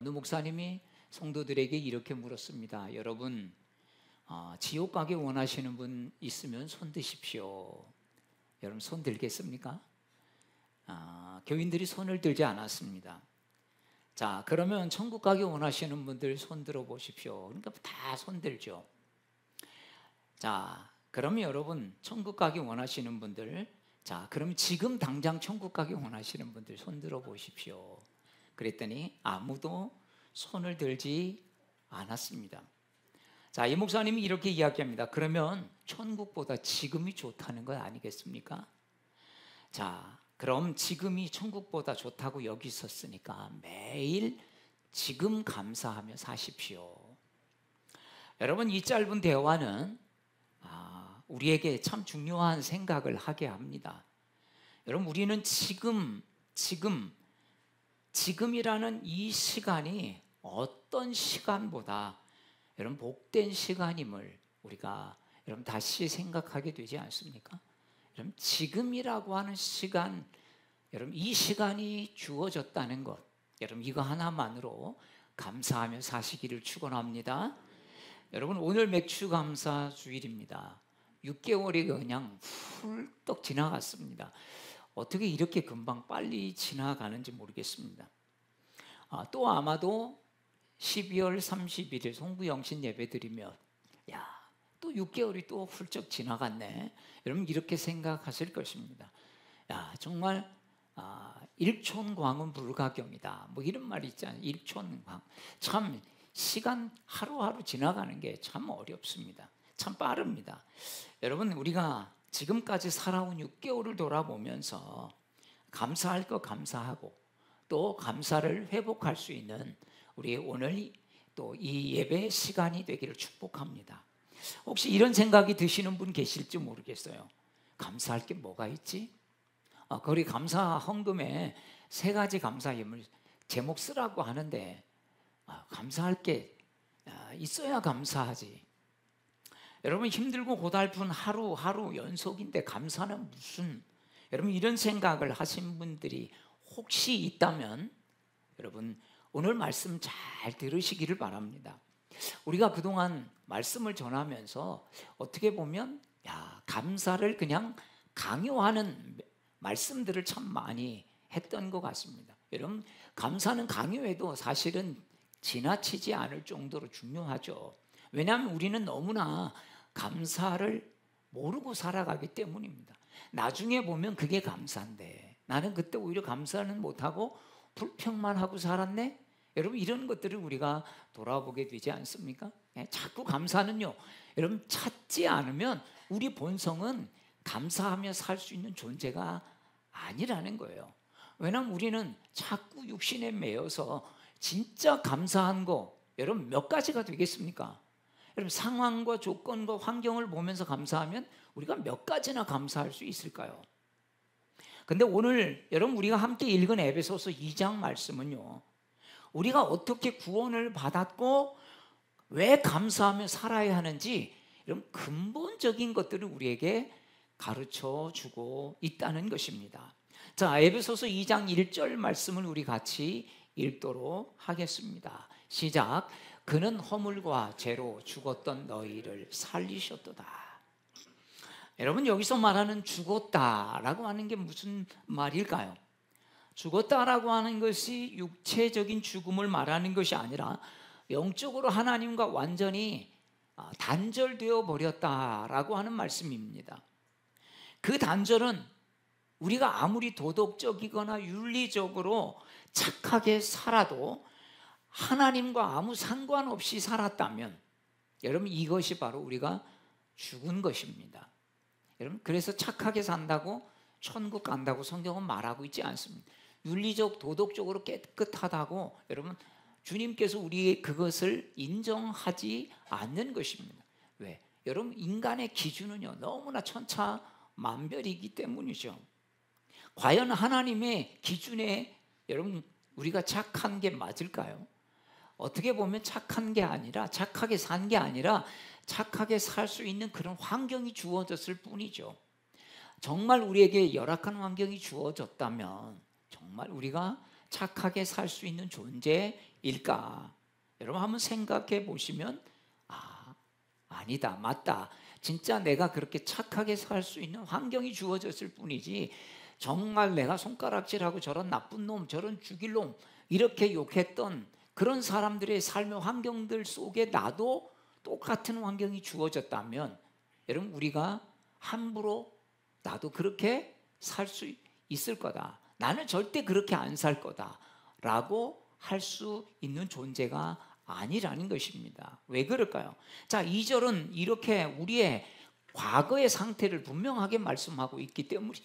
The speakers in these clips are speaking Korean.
어느 목사님이 성도들에게 이렇게 물었습니다. 여러분, 지옥 가기 원하시는 분 있으면 손 드십시오. 여러분 손 들겠습니까? 교인들이 손을 들지 않았습니다. 자, 그러면 천국 가기 원하시는 분들 손 들어 보십시오. 그러니까 다 손 들죠. 자, 그러면 여러분 천국 가기 원하시는 분들, 자, 그럼 지금 당장 천국 가기 원하시는 분들 손 들어 보십시오. 그랬더니 아무도 손을 들지 않았습니다. 자, 이 목사님이 이렇게 이야기합니다. 그러면 천국보다 지금이 좋다는 것 아니겠습니까? 자, 그럼 지금이 천국보다 좋다고 여기 있었으니까 매일 지금 감사하며 사십시오. 여러분, 이 짧은 대화는 우리에게 참 중요한 생각을 하게 합니다. 여러분, 우리는 지금이라는 이 시간이 어떤 시간보다 여러분 복된 시간임을 우리가 여러분 다시 생각하게 되지 않습니까? 여러분, 지금이라고 하는 시간, 여러분 이 시간이 주어졌다는 것, 여러분 이거 하나만으로 감사하며 사시기를 축원합니다. 여러분, 오늘 맥추감사 주일입니다. 6개월이 그냥 훌떡 지나갔습니다. 어떻게 이렇게 금방 빨리 지나가는지 모르겠습니다. 또 아마도 12월 31일 송구영신 예배 드리면 또 6개월이 또 훌쩍 지나갔네, 여러분 이렇게 생각하실 것입니다. 정말 일촌광은 불가경이다, 뭐 이런 말이 있잖아요. 일촌광, 참 시간 하루하루 지나가는 게 참 어렵습니다. 참 빠릅니다. 여러분, 우리가 지금까지 살아온 6개월을 돌아보면서 감사할 것 감사하고 또 감사를 회복할 수 있는 우리 오늘 또 이 예배 시간이 되기를 축복합니다. 혹시 이런 생각이 드시는 분 계실지 모르겠어요. 감사할 게 뭐가 있지? 거기 감사 헌금에 3가지 감사 예물 제목 쓰라고 하는데 감사할 게 있어야 감사하지. 여러분, 힘들고 고달픈 하루하루 연속인데 감사는 무슨, 여러분 이런 생각을 하신 분들이 혹시 있다면 여러분 오늘 말씀 잘 들으시기를 바랍니다. 우리가 그동안 말씀을 전하면서 어떻게 보면 감사를 그냥 강요하는 말씀들을 참 많이 했던 것 같습니다. 여러분, 감사는 강요해도 사실은 지나치지 않을 정도로 중요하죠. 왜냐하면 우리는 너무나 감사를 모르고 살아가기 때문입니다. 나중에 보면 그게 감사인데 나는 그때 오히려 감사는 못하고 불평만 하고 살았네? 여러분, 이런 것들을 우리가 돌아보게 되지 않습니까? 자꾸 감사는요, 여러분 찾지 않으면 우리 본성은 감사하며 살 수 있는 존재가 아니라는 거예요. 왜냐하면 우리는 자꾸 육신에 매여서 진짜 감사한 거 여러분 몇 가지가 되겠습니까? 여러분, 상황과 조건과 환경을 보면서 감사하면 우리가 몇 가지나 감사할 수 있을까요? 근데 오늘 여러분 우리가 함께 읽은 에베소서 2장 말씀은요, 우리가 어떻게 구원을 받았고 왜 감사하며 살아야 하는지 이런 근본적인 것들을 우리에게 가르쳐 주고 있다는 것입니다. 자, 에베소서 2장 1절 말씀을 우리 같이 읽도록 하겠습니다. 시작. 그는 허물과 죄로 죽었던 너희를 살리셨도다. 여러분, 여기서 말하는 죽었다라고 하는 게 무슨 말일까요? 죽었다라고 하는 것이 육체적인 죽음을 말하는 것이 아니라 영적으로 하나님과 완전히 단절되어 버렸다라고 하는 말씀입니다. 그 단절은 우리가 아무리 도덕적이거나 윤리적으로 착하게 살아도 하나님과 아무 상관없이 살았다면 여러분 이것이 바로 우리가 죽은 것입니다. 여러분, 그래서 착하게 산다고 천국 간다고 성경은 말하고 있지 않습니다. 윤리적 도덕적으로 깨끗하다고 여러분 주님께서 우리 그것을 인정하지 않는 것입니다. 왜? 여러분, 인간의 기준은요 너무나 천차만별이기 때문이죠. 과연 하나님의 기준에 여러분 우리가 착한 게 맞을까요? 어떻게 보면 착한 게 아니라, 착하게 산 게 아니라 착하게 살 수 있는 그런 환경이 주어졌을 뿐이죠. 정말 우리에게 열악한 환경이 주어졌다면 정말 우리가 착하게 살 수 있는 존재일까? 여러분 한번 생각해 보시면 아니다, 맞다. 진짜 내가 그렇게 착하게 살 수 있는 환경이 주어졌을 뿐이지 정말 내가 손가락질하고 저런 나쁜 놈, 저런 죽일 놈 이렇게 욕했던 그런 사람들의 삶의 환경들 속에 나도 똑같은 환경이 주어졌다면 여러분 우리가 함부로 나도 그렇게 살 수 있을 거다, 나는 절대 그렇게 안 살 거다 라고 할 수 있는 존재가 아니라는 것입니다. 왜 그럴까요? 자, 2절은 이렇게 우리의 과거의 상태를 분명하게 말씀하고 있기 때문이죠.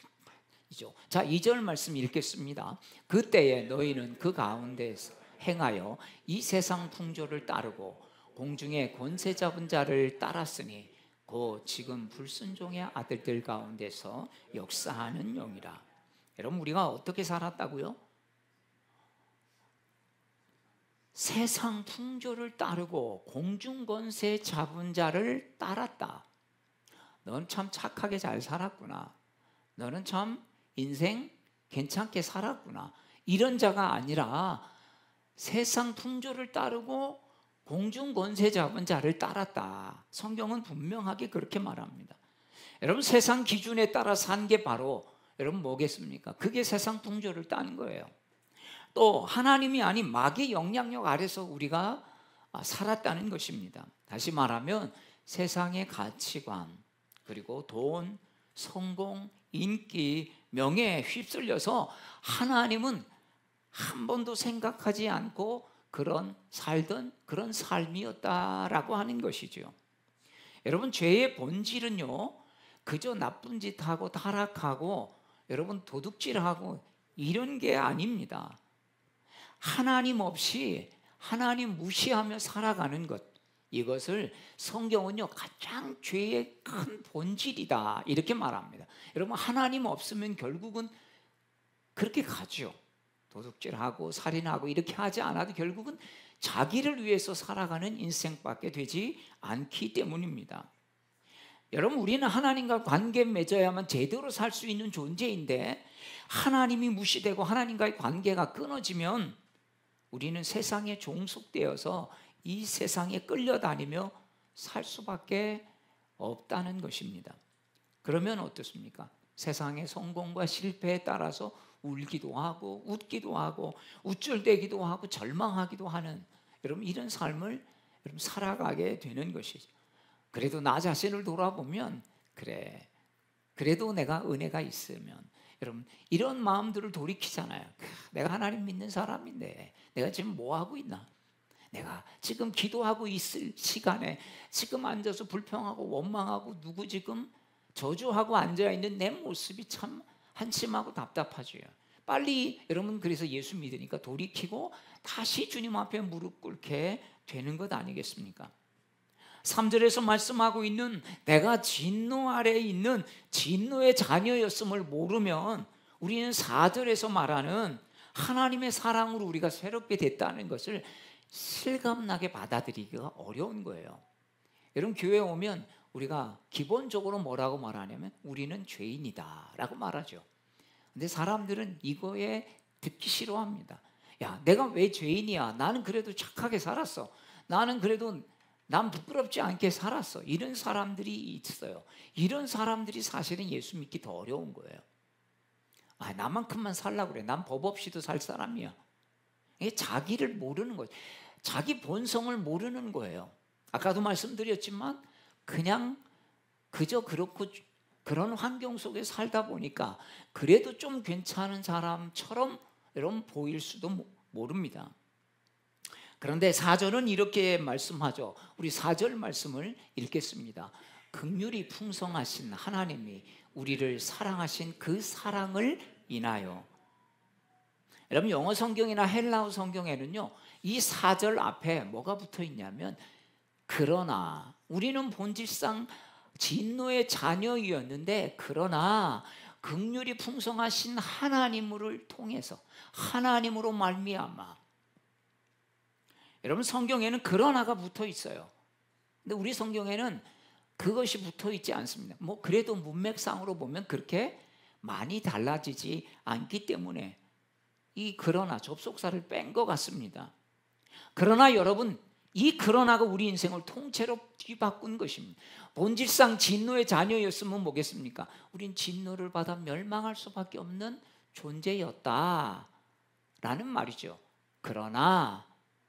자, 2절 말씀 읽겠습니다. 그때에 너희는 그 가운데서 행하여 이 세상 풍조를 따르고 공중의 권세 잡은 자를 따랐으니 곧 지금 불순종의 아들들 가운데서 역사하는 영이라. 여러분 우리가 어떻게 살았다고요? 세상 풍조를 따르고 공중 권세 잡은 자를 따랐다. 넌 참 착하게 잘 살았구나. 너는 참 인생 괜찮게 살았구나. 이런 자가 아니라 세상 풍조를 따르고 공중 권세 잡은 자를 따랐다. 성경은 분명하게 그렇게 말합니다. 여러분 세상 기준에 따라 산 게 바로 여러분 뭐겠습니까? 그게 세상 풍조를 따는 거예요. 또 하나님이 아닌 마귀의 영향력 아래서 우리가 살았다는 것입니다. 다시 말하면 세상의 가치관, 그리고 돈, 성공, 인기, 명예에 휩쓸려서 하나님은 한 번도 생각하지 않고 살던 그런 삶이었다라고 하는 것이죠. 여러분 죄의 본질은요 그저 나쁜 짓하고 타락하고 여러분 도둑질하고 이런 게 아닙니다. 하나님 없이 하나님 무시하며 살아가는 것, 이것을 성경은요 가장 죄의 큰 본질이다 이렇게 말합니다. 여러분 하나님 없으면 결국은 그렇게 가죠. 도둑질하고 살인하고 이렇게 하지 않아도 결국은 자기를 위해서 살아가는 인생밖에 되지 않기 때문입니다. 여러분 우리는 하나님과 관계 맺어야만 제대로 살 수 있는 존재인데 하나님이 무시되고 하나님과의 관계가 끊어지면 우리는 세상에 종속되어서 이 세상에 끌려다니며 살 수밖에 없다는 것입니다. 그러면 어떻습니까? 세상의 성공과 실패에 따라서 울기도 하고 웃기도 하고 우쭐대기도 하고 절망하기도 하는 여러분 이런 삶을 여러분 살아가게 되는 것이죠. 그래도 나 자신을 돌아보면 그래도 내가 은혜가 있으면 여러분 이런 마음들을 돌이키잖아요. 내가 하나님 믿는 사람인데 내가 지금 뭐 하고 있나? 내가 지금 기도하고 있을 시간에 지금 앉아서 불평하고 원망하고 누구 지금 저주하고 앉아있는 내 모습이 참 한심하고 답답하죠. 빨리 여러분 그래서 예수 믿으니까 돌이키고 다시 주님 앞에 무릎 꿇게 되는 것 아니겠습니까? 3절에서 말씀하고 있는 내가 진노 아래에 있는 진노의 자녀였음을 모르면 우리는 4절에서 말하는 하나님의 사랑으로 우리가 새롭게 됐다는 것을 실감나게 받아들이기가 어려운 거예요. 여러분 교회에 오면 우리가 기본적으로 뭐라고 말하냐면 우리는 죄인이다 라고 말하죠. 근데 사람들은 이거에 듣기 싫어합니다. 야, 내가 왜 죄인이야? 나는 그래도 착하게 살았어. 나는 그래도 난 부끄럽지 않게 살았어. 이런 사람들이 있어요. 이런 사람들이 사실은 예수 믿기 더 어려운 거예요. 나만큼만 살라고 그래. 난 법 없이도 살 사람이야. 이게 자기를 모르는 거예요. 자기 본성을 모르는 거예요. 아까도 말씀드렸지만 그냥 그저 그렇고 그런 환경 속에 살다 보니까 그래도 좀 괜찮은 사람처럼 여러분 보일 수도 모릅니다. 그런데 4절은 이렇게 말씀하죠. 우리 4절 말씀을 읽겠습니다. 긍휼이 풍성하신 하나님이 우리를 사랑하신 그 사랑을 인하여. 여러분 영어 성경이나 헬라어 성경에는요 이 4절 앞에 뭐가 붙어 있냐면 그러나 우리는 본질상 진노의 자녀이었는데 그러나 긍휼이 풍성하신 하나님을 통해서 하나님으로 말미암아. 여러분 성경에는 그러나가 붙어 있어요. 근데 우리 성경에는 그것이 붙어 있지 않습니다. 뭐 그래도 문맥상으로 보면 그렇게 많이 달라지지 않기 때문에 이 그러나 접속사를 뺀 것 같습니다. 그러나 여러분, 이 그러나가 우리 인생을 통째로 뒤바꾼 것입니다. 본질상 진노의 자녀였으면 뭐겠습니까? 우린 진노를 받아 멸망할 수밖에 없는 존재였다라는 말이죠. 그러나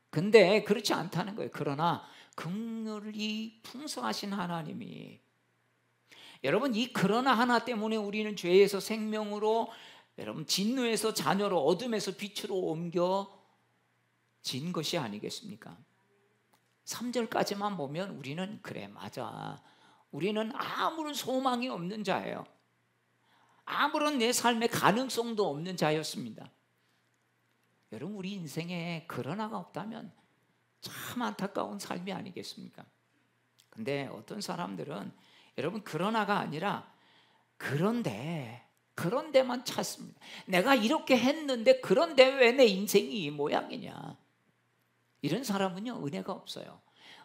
근데 그렇지 않다는 거예요. 그러나 긍휼이 풍성하신 하나님이, 여러분, 이 그러나 하나 때문에 우리는 죄에서 생명으로, 여러분, 진노에서 자녀로, 어둠에서 빛으로 옮겨진 것이 아니겠습니까? 3절까지만 보면 우리는 그래, 맞아, 우리는 아무런 소망이 없는 자예요. 아무런 내 삶의 가능성도 없는 자였습니다. 여러분, 우리 인생에 그러나가 없다면 참 안타까운 삶이 아니겠습니까? 근데 어떤 사람들은 여러분, 그러나가 아니라 그런데만 찾습니다. 내가 이렇게 했는데 그런데 왜 내 인생이 이 모양이냐. 이런 사람은요, 은혜가 없어요.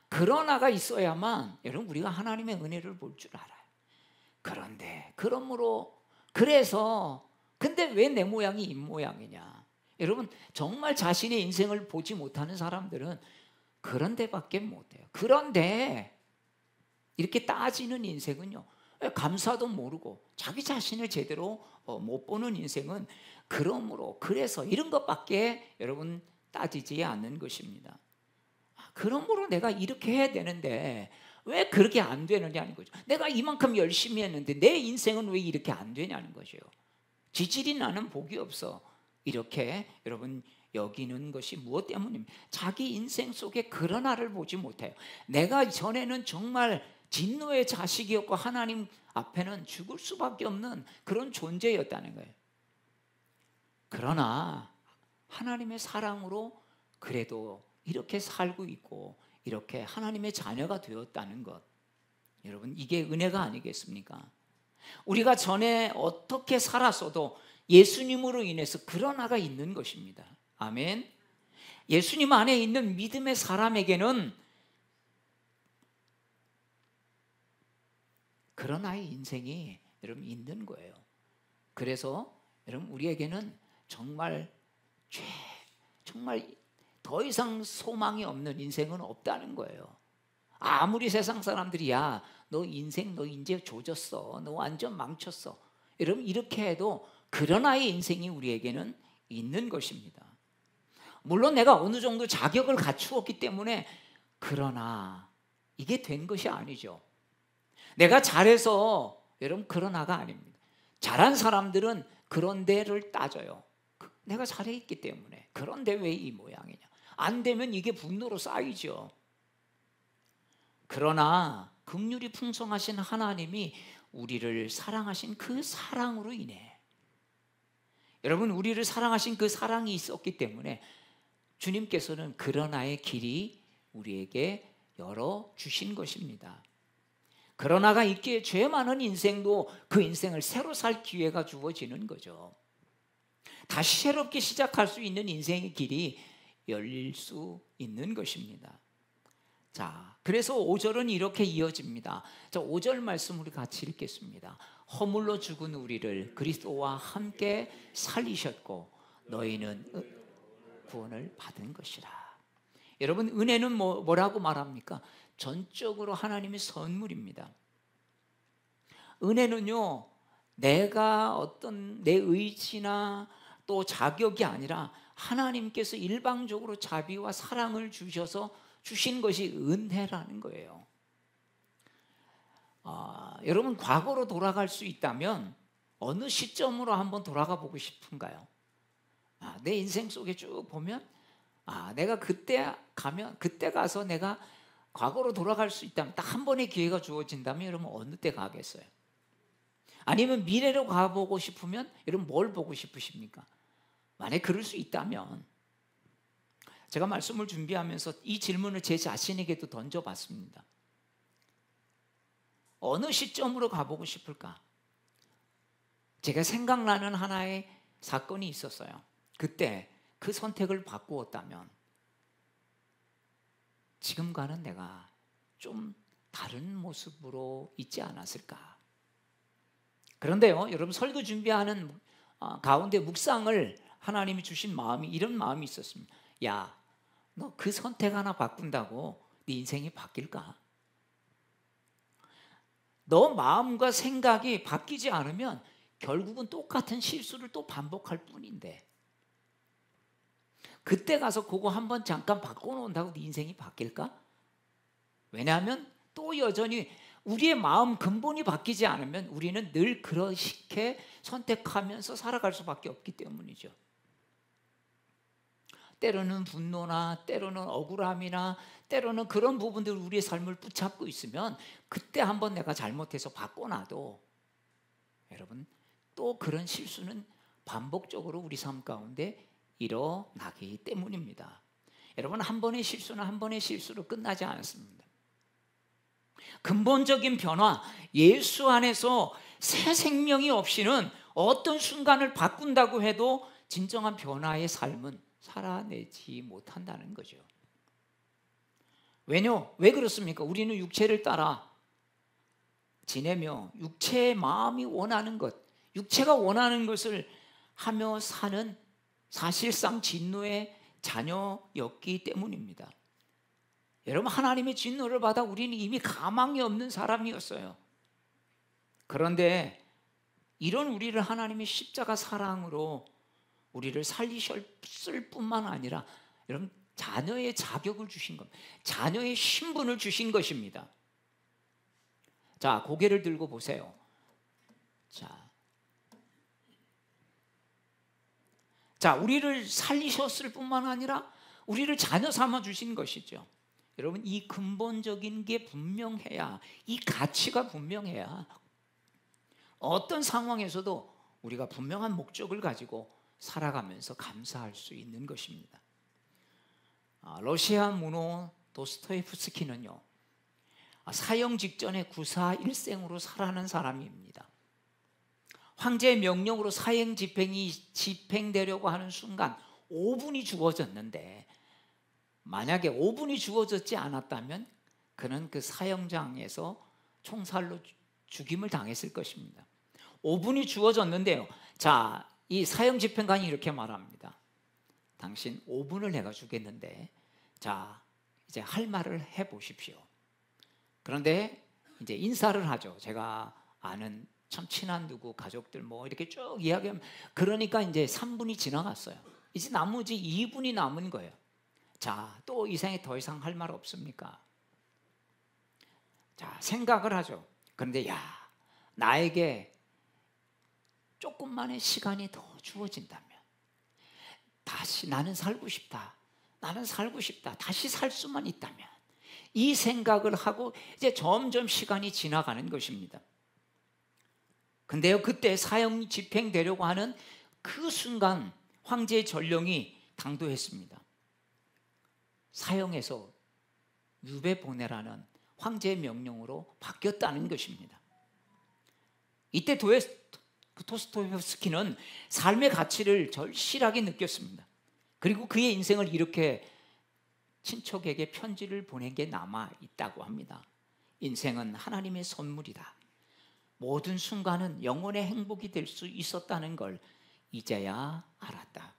그러나가 있어야만 여러분, 우리가 하나님의 은혜를 볼 줄 알아요. 그런데 그러므로 그래서 근데 왜 내 모양이 이 모양이냐. 여러분, 정말 자신의 인생을 보지 못하는 사람들은 그런데밖에 못해요. 그런데 이렇게 따지는 인생은요, 감사도 모르고 자기 자신을 제대로 못 보는 인생은 그러므로 그래서 이런 것밖에 여러분 따지지 않는 것입니다. 그러므로 내가 이렇게 해야 되는데 왜 그렇게 안 되느냐는 거죠. 내가 이만큼 열심히 했는데 내 인생은 왜 이렇게 안 되냐는 거죠. 지질이 나는 복이 없어, 이렇게 여러분 여기는 것이 무엇 때문입니까? 자기 인생 속에 그러나를 보지 못해요. 내가 전에는 정말 진노의 자식이었고 하나님 앞에는 죽을 수밖에 없는 그런 존재였다는 거예요. 그러나 하나님의 사랑으로 그래도 이렇게 살고 있고 이렇게 하나님의 자녀가 되었다는 것, 여러분, 이게 은혜가 아니겠습니까? 우리가 전에 어떻게 살았어도 예수님으로 인해서 그러나가 있는 것입니다. 아멘. 예수님 안에 있는 믿음의 사람에게는 그러나의 인생이 여러분 있는 거예요. 그래서 여러분, 우리에게는 정말 더 이상 소망이 없는 인생은 없다는 거예요. 아무리 세상 사람들이 야, 너 인생 너 이제 조졌어, 너 완전 망쳤어, 여러분 이렇게 해도 그러나의 인생이 우리에게는 있는 것입니다. 물론 내가 어느 정도 자격을 갖추었기 때문에 그러나 이게 된 것이 아니죠. 내가 잘해서 여러분 그러나가 아닙니다. 잘한 사람들은 그런데를 따져요. 내가 잘했기 때문에. 그런데 왜 이 모양이냐. 안 되면 이게 분노로 쌓이죠. 그러나 긍휼이 풍성하신 하나님이 우리를 사랑하신 그 사랑으로 인해, 여러분, 우리를 사랑하신 그 사랑이 있었기 때문에 주님께서는 그러나의 길이 우리에게 열어주신 것입니다. 그러나가 있기에 죄 많은 인생도 그 인생을 새로 살 기회가 주어지는 거죠. 다시 새롭게 시작할 수 있는 인생의 길이 열릴 수 있는 것입니다. 자, 그래서 5절은 이렇게 이어집니다. 자, 5절 말씀 우리 같이 읽겠습니다. 허물로 죽은 우리를 그리스도와 함께 살리셨고 너희는 구원을 받은 것이라. 여러분, 은혜는 뭐라고 말합니까? 전적으로 하나님의 선물입니다. 은혜는요, 내가 어떤 내 의지나 또 자격이 아니라 하나님께서 일방적으로 자비와 사랑을 주셔서 주신 것이 은혜라는 거예요. 여러분, 과거로 돌아갈 수 있다면 어느 시점으로 한번 돌아가 보고 싶은가요? 내 인생 속에 쭉 보면 내가 그때 가서 내가 과거로 돌아갈 수 있다면, 딱 한 번의 기회가 주어진다면 여러분 어느 때 가겠어요? 아니면 미래로 가보고 싶으면 여러분 뭘 보고 싶으십니까? 만약 그럴 수 있다면, 제가 말씀을 준비하면서 이 질문을 제 자신에게도 던져봤습니다. 어느 시점으로 가보고 싶을까? 제가 생각나는 하나의 사건이 있었어요. 그때 그 선택을 바꾸었다면 지금과는 내가 좀 다른 모습으로 있지 않았을까? 그런데요, 여러분, 설교 준비하는 가운데 묵상을 하나님이 주신 마음이 이런 마음이 있었습니다. 야, 너 그 선택 하나 바꾼다고 네 인생이 바뀔까? 너 마음과 생각이 바뀌지 않으면 결국은 똑같은 실수를 또 반복할 뿐인데, 그때 가서 그거 한번 잠깐 바꿔놓는다고 네 인생이 바뀔까? 왜냐하면 또 여전히 우리의 마음 근본이 바뀌지 않으면 우리는 늘 그렇게 선택하면서 살아갈 수밖에 없기 때문이죠. 때로는 분노나 때로는 억울함이나 때로는 그런 부분들 우리의 삶을 붙잡고 있으면 그때 한번 내가 잘못해서 바꿔놔도 여러분 또 그런 실수는 반복적으로 우리 삶 가운데 일어나기 때문입니다. 여러분, 한 번의 실수는 한 번의 실수로 끝나지 않습니다. 근본적인 변화, 예수 안에서 새 생명이 없이는 어떤 순간을 바꾼다고 해도 진정한 변화의 삶은 살아내지 못한다는 거죠. 왜 그렇습니까? 우리는 육체를 따라 지내며 육체의 마음이 원하는 것, 육체가 원하는 것을 하며 사는 사실상 진노의 자녀였기 때문입니다. 여러분, 하나님의 진노를 받아 우리는 이미 가망이 없는 사람이었어요. 그런데 이런 우리를 하나님의 십자가 사랑으로 우리를 살리셨을 뿐만 아니라 여러분, 자녀의 자격을 주신 겁니다. 자녀의 신분을 주신 것입니다. 자, 고개를 들고 보세요. 자, 우리를 살리셨을 뿐만 아니라 우리를 자녀 삼아 주신 것이죠. 여러분, 이 근본적인 게 분명해야, 이 가치가 분명해야 어떤 상황에서도 우리가 분명한 목적을 가지고 살아가면서 감사할 수 있는 것입니다. 러시아 문호 도스토옙스키는요, 사형 직전에 구사 일생으로 살아가는 사람입니다. 황제의 명령으로 사형 집행이 집행되려고 하는 순간 5분이 주어졌는데, 만약에 5분이 주어졌지 않았다면 그는 그 사형장에서 총살로 죽임을 당했을 것입니다. 5분이 주어졌는데요, 자, 이 사형 집행관이 이렇게 말합니다. 당신 5분을 내가 주겠는데, 자, 이제 할 말을 해보십시오. 그런데 이제 인사를 하죠. 제가 아는 참 친한 누구 가족들 뭐 이렇게 쭉 이야기하면, 그러니까 이제 3분이 지나갔어요. 이제 나머지 2분이 남은 거예요. 자, 또 이 생에 더 이상 할 말 없습니까? 자, 생각을 하죠. 그런데 나에게 조금만의 시간이 더 주어진다면, 다시 나는 살고 싶다, 다시 살 수만 있다면, 이 생각을 하고 이제 점점 시간이 지나가는 것입니다. 근데요, 그때 사형 집행되려고 하는 그 순간 황제의 전령이 당도했습니다. 사형에서 유배 보내라는 황제의 명령으로 바뀌었다는 것입니다. 이때 도스토옙스키는 삶의 가치를 절실하게 느꼈습니다. 그리고 그의 인생을 이렇게 친척에게 편지를 보낸 게 남아 있다고 합니다. 인생은 하나님의 선물이다. 모든 순간은 영혼의 행복이 될 수 있었다는 걸 이제야 알았다.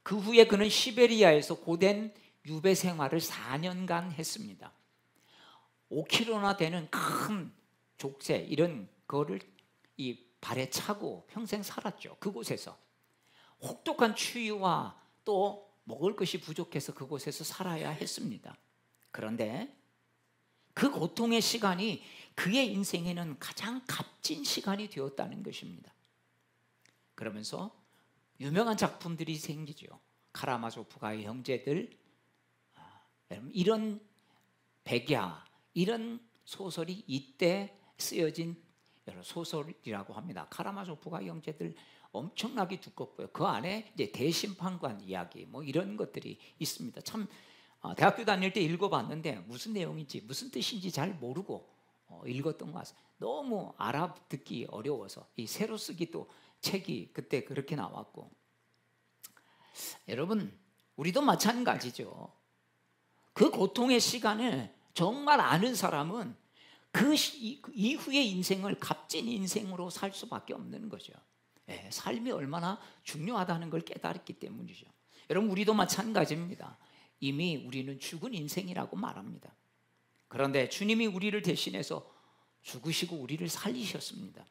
그 후에 그는 시베리아에서 고된 유배 생활을 4년간 했습니다. 5kg나 되는 큰 족쇄, 이런 거를 이 발에 차고 평생 살았죠. 그곳에서 혹독한 추위와 또 먹을 것이 부족해서 그곳에서 살아야 했습니다. 그런데 그 고통의 시간이 그의 인생에는 가장 값진 시간이 되었다는 것입니다. 그러면서 유명한 작품들이 생기죠. 카라마조프가의 형제들, 이런 백야, 이런 소설이 이때 쓰여진 여러 소설이라고 합니다. 카라마조프가 형제들 엄청나게 두껍고요. 그 안에 이제 대심판관 이야기 뭐 이런 것들이 있습니다. 참 대학교 다닐 때 읽어봤는데 무슨 내용인지 무슨 뜻인지 잘 모르고 읽었던 것 같아요. 너무 알아듣기 어려워서 이 새로 쓰기도 책이 그때 그렇게 나왔고, 여러분 우리도 마찬가지죠. 그 고통의 시간을 정말 아는 사람은 그 이후의 인생을 값진 인생으로 살 수밖에 없는 거죠. 삶이 얼마나 중요하다는 걸 깨달았기 때문이죠. 여러분, 우리도 마찬가지입니다. 이미 우리는 죽은 인생이라고 말합니다. 그런데 주님이 우리를 대신해서 죽으시고 우리를 살리셨습니다.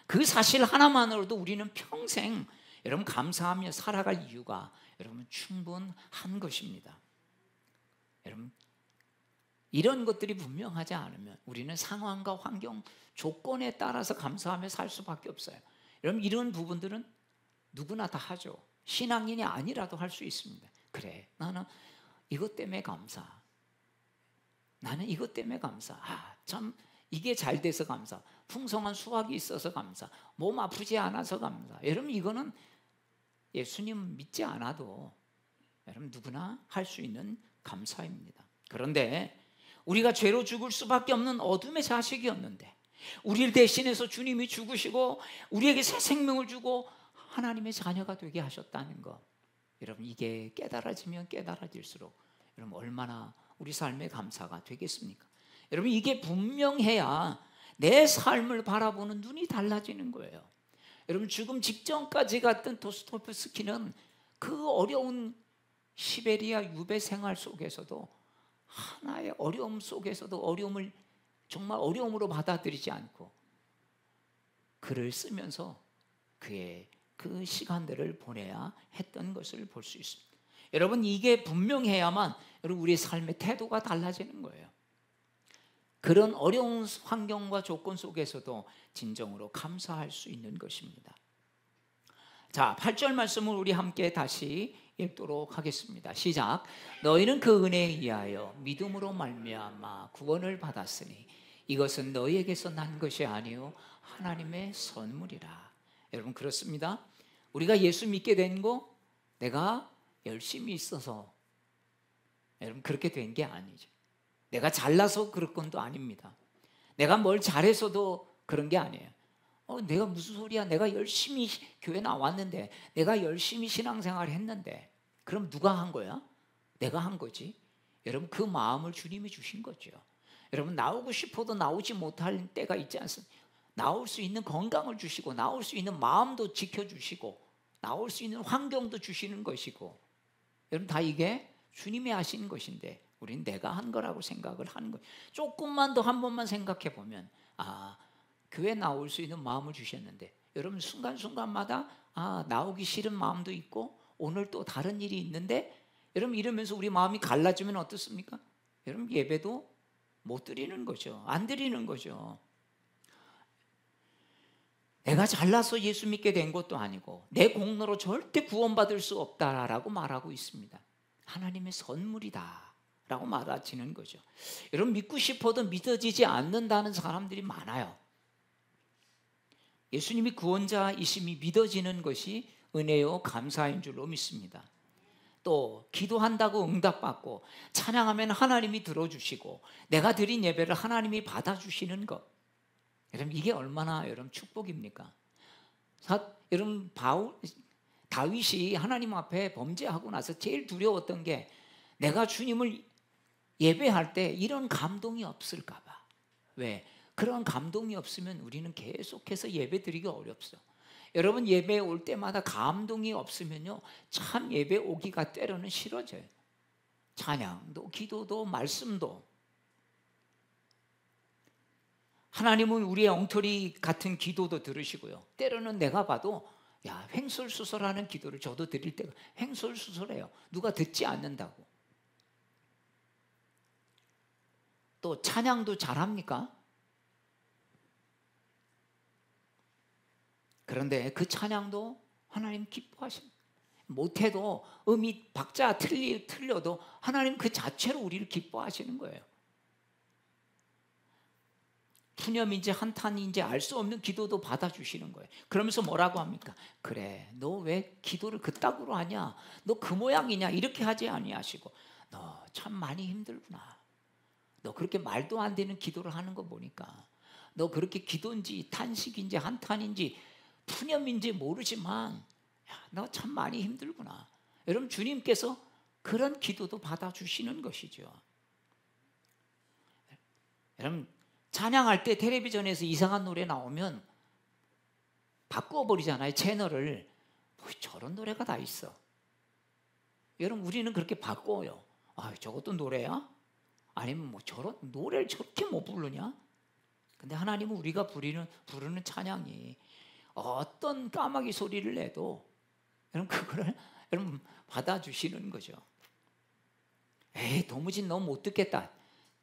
그 사실 하나만으로도 우리는 평생 여러분 감사하며 살아갈 이유가 여러분 충분한 것입니다. 여러분, 이런 것들이 분명하지 않으면 우리는 상황과 환경, 조건에 따라서 감사하며 살 수밖에 없어요. 여러분, 이런 부분들은 누구나 다 하죠. 신앙인이 아니라도 할 수 있습니다. 그래, 나는 이것 때문에 감사. 나는 이것 때문에 감사. 참 이게 잘 돼서 감사. 풍성한 수확이 있어서 감사. 몸 아프지 않아서 감사. 여러분, 이거는 예수님 믿지 않아도 여러분 누구나 할 수 있는 감사입니다. 그런데 우리가 죄로 죽을 수밖에 없는 어둠의 자식이었는데 우리를 대신해서 주님이 죽으시고 우리에게 새 생명을 주고 하나님의 자녀가 되게 하셨다는 것, 여러분 이게 깨달아지면 깨달아질수록 여러분 얼마나 우리 삶의 감사가 되겠습니까? 여러분, 이게 분명해야 내 삶을 바라보는 눈이 달라지는 거예요. 여러분, 죽음 직전까지 갔던 도스토옙스키는 그 어려운 시베리아 유배 생활 속에서도 하나의 어려움 속에서도 어려움을 정말 어려움으로 받아들이지 않고 글을 쓰면서 그의 그 시간들을 보내야 했던 것을 볼 수 있습니다. 여러분, 이게 분명해야만 여러분 우리의 삶의 태도가 달라지는 거예요. 그런 어려운 환경과 조건 속에서도 진정으로 감사할 수 있는 것입니다. 자, 8절 말씀을 우리 함께 다시 읽도록 하겠습니다. 시작. 너희는 그 은혜에 의하여 믿음으로 말미암아 구원을 받았으니 이것은 너희에게서 난 것이 아니요 하나님의 선물이라. 여러분, 그렇습니다. 우리가 예수 믿게 된 거 내가 열심히 있어서 여러분 그렇게 된 게 아니죠. 내가 잘나서 그럴 건도 아닙니다. 내가 뭘 잘해서도 그런 게 아니에요. 내가 무슨 소리야? 내가 열심히 교회 나왔는데, 내가 열심히 신앙생활 했는데, 그럼 누가 한 거야? 내가 한 거지. 여러분, 그 마음을 주님이 주신 거죠. 여러분, 나오고 싶어도 나오지 못할 때가 있지 않습니까? 나올 수 있는 건강을 주시고, 나올 수 있는 마음도 지켜주시고, 나올 수 있는 환경도 주시는 것이고, 여러분 다 이게 주님이 하신 것인데 우린 내가 한 거라고 생각을 하는 거예요. 조금만 더 한 번만 생각해 보면 교회 나올 수 있는 마음을 주셨는데 여러분 순간순간마다 나오기 싫은 마음도 있고 오늘 또 다른 일이 있는데 여러분 이러면서 우리 마음이 갈라지면 어떻습니까? 여러분 예배도 못 드리는 거죠. 안 드리는 거죠. 내가 잘나서 예수 믿게 된 것도 아니고 내 공로로 절대 구원받을 수 없다라고 말하고 있습니다. 하나님의 선물이다 라고 말하지는 거죠. 여러분, 믿고 싶어도 믿어지지 않는다는 사람들이 많아요. 예수님이 구원자이심이 믿어지는 것이 은혜요 감사인 줄로 믿습니다. 또 기도한다고 응답받고 찬양하면 하나님이 들어주시고 내가 드린 예배를 하나님이 받아주시는 것, 여러분 이게 얼마나 여러분 축복입니까? 여러분 다윗이 하나님 앞에 범죄하고 나서 제일 두려웠던 게 내가 주님을 예배할 때 이런 감동이 없을까 봐. 왜? 그런 감동이 없으면 우리는 계속해서 예배 드리기 어렵죠. 여러분 예배에 올 때마다 감동이 없으면요 참 예배 오기가 때로는 싫어져요. 찬양도 기도도 말씀도. 하나님은 우리의 엉터리 같은 기도도 들으시고요. 때로는 내가 봐도 횡설수설하는 기도를 저도 드릴 때가 횡설수설해요. 누가 듣지 않는다고. 또 찬양도 잘합니까? 그런데 그 찬양도 하나님 기뻐하십니다. 못해도 음이 박자 틀려도 하나님 그 자체로 우리를 기뻐하시는 거예요. 푸념인지 한탄인지 알 수 없는 기도도 받아주시는 거예요. 그러면서 뭐라고 합니까? 그래, 너 왜 기도를 그따구로 하냐? 너 그 모양이냐? 이렇게 하지 아니하시고 너 참 많이 힘들구나. 너 그렇게 말도 안 되는 기도를 하는 거 보니까 너 그렇게 기도인지 탄식인지 한탄인지 푸념인지 모르지만 너 참 많이 힘들구나. 여러분 주님께서 그런 기도도 받아주시는 것이죠. 여러분 찬양할 때 텔레비전에서 이상한 노래 나오면 바꿔버리잖아요. 채널을. 뭐 저런 노래가 다 있어. 여러분 우리는 그렇게 바꿔요. 아, 저것도 노래야? 아니면 뭐 저런 노래를 저렇게 못 부르냐? 근데 하나님은 우리가 부르는 찬양이 어떤 까마귀 소리를 내도 여러분 그거를 여러분 받아주시는 거죠. 에이, 도무지 너 못 듣겠다.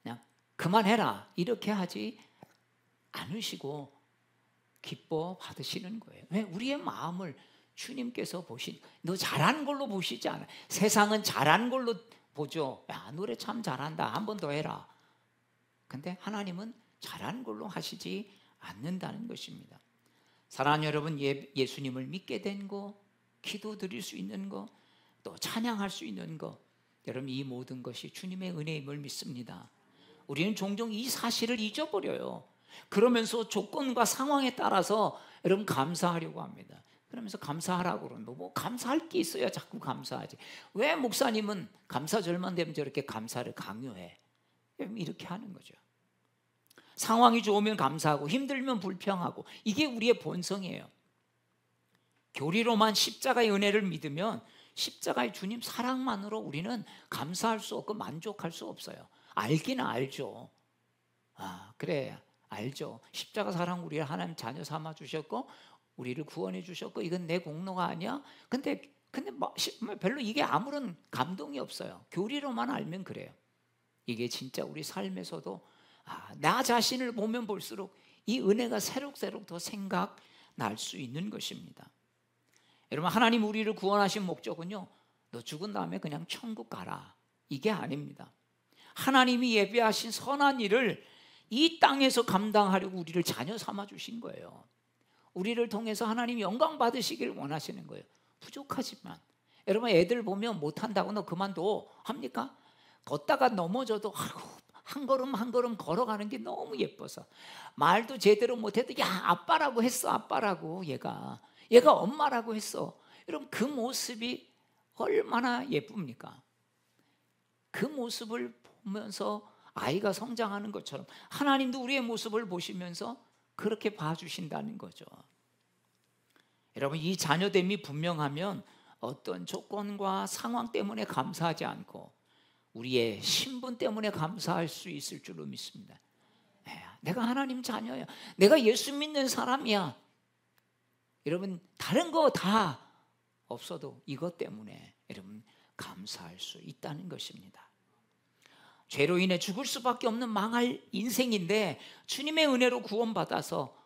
그냥 그만해라. 이렇게 하지 않으시고 기뻐 받으시는 거예요. 왜? 우리의 마음을 주님께서 너 잘하는 걸로 보시지 않아요. 세상은 잘하는 걸로 보죠. 야, 노래 참 잘한다. 한 번 더 해라. 근데 하나님은 잘하는 걸로 하시지 않는다는 것입니다. 사랑하는 여러분, 예수님을 믿게 된 거, 기도 드릴 수 있는 거, 또 찬양할 수 있는 거, 여러분 이 모든 것이 주님의 은혜임을 믿습니다. 우리는 종종 이 사실을 잊어버려요. 그러면서 조건과 상황에 따라서 여러분 감사하려고 합니다. 그러면서 감사하라고 그러는데 뭐 감사할 게 있어야 자꾸 감사하지. 왜 목사님은 감사절만 되면 저렇게 감사를 강요해? 이렇게 하는 거죠. 상황이 좋으면 감사하고 힘들면 불평하고, 이게 우리의 본성이에요. 교리로만 십자가의 은혜를 믿으면 십자가의 주님 사랑만으로 우리는 감사할 수 없고 만족할 수 없어요. 알기는 알죠. 아, 그래, 알죠. 십자가 사랑 우리를 하나님 자녀 삼아 주셨고 우리를 구원해 주셨고 이건 내 공로가 아니야? 근데 별로 이게 아무런 감동이 없어요. 교리로만 알면 그래요. 이게 진짜 우리 삶에서도 나 자신을 보면 볼수록 이 은혜가 새록새록 더 생각날 수 있는 것입니다. 여러분, 하나님 우리를 구원하신 목적은요, 너 죽은 다음에 그냥 천국 가라, 이게 아닙니다. 하나님이 예비하신 선한 일을 이 땅에서 감당하려고 우리를 자녀 삼아 주신 거예요. 우리를 통해서 하나님이 영광 받으시기를 원하시는 거예요. 부족하지만 여러분, 애들 보면 못한다고 너 그만둬 합니까? 걷다가 넘어져도 한 걸음 한 걸음 걸어가는 게 너무 예뻐서, 말도 제대로 못해도 야 아빠라고 했어, 아빠라고. 얘가 엄마라고 했어. 여러분, 그 모습이 얼마나 예쁩니까? 그 모습을 보면서 아이가 성장하는 것처럼 하나님도 우리의 모습을 보시면서 그렇게 봐주신다는 거죠. 여러분, 이 자녀됨이 분명하면 어떤 조건과 상황 때문에 감사하지 않고 우리의 신분 때문에 감사할 수 있을 줄로 믿습니다. 내가 하나님 자녀야, 내가 예수 믿는 사람이야. 여러분, 다른 거 다 없어도 이것 때문에 여러분 감사할 수 있다는 것입니다. 죄로 인해 죽을 수밖에 없는 망할 인생인데 주님의 은혜로 구원받아서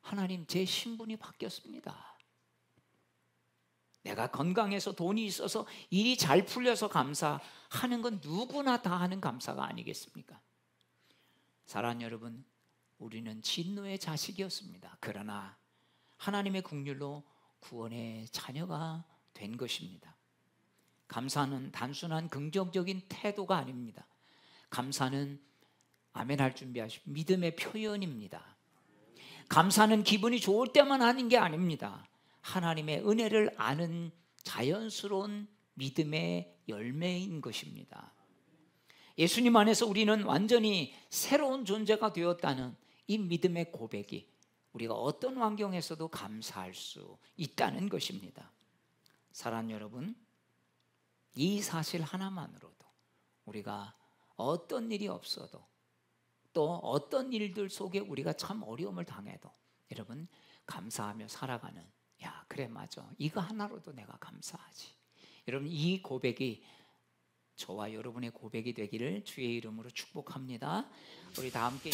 하나님, 제 신분이 바뀌었습니다. 내가 건강해서 돈이 있어서 일이 잘 풀려서 감사하는 건 누구나 다 하는 감사가 아니겠습니까? 사랑하는 여러분, 우리는 진노의 자식이었습니다. 그러나 하나님의 긍휼로 구원의 자녀가 된 것입니다. 감사는 단순한 긍정적인 태도가 아닙니다. 감사는 아멘할 준비하십시오. 믿음의 표현입니다. 감사는 기분이 좋을 때만 하는 게 아닙니다. 하나님의 은혜를 아는 자연스러운 믿음의 열매인 것입니다. 예수님 안에서 우리는 완전히 새로운 존재가 되었다는 이 믿음의 고백이 우리가 어떤 환경에서도 감사할 수 있다는 것입니다. 사랑하는 여러분, 이 사실 하나만으로도 우리가 어떤 일이 없어도, 또 어떤 일들 속에 우리가 참 어려움을 당해도 여러분 감사하며 살아가는, 야 그래 맞아, 이거 하나로도 내가 감사하지. 여러분, 이 고백이 저와 여러분의 고백이 되기를 주의 이름으로 축복합니다. 우리 다 함께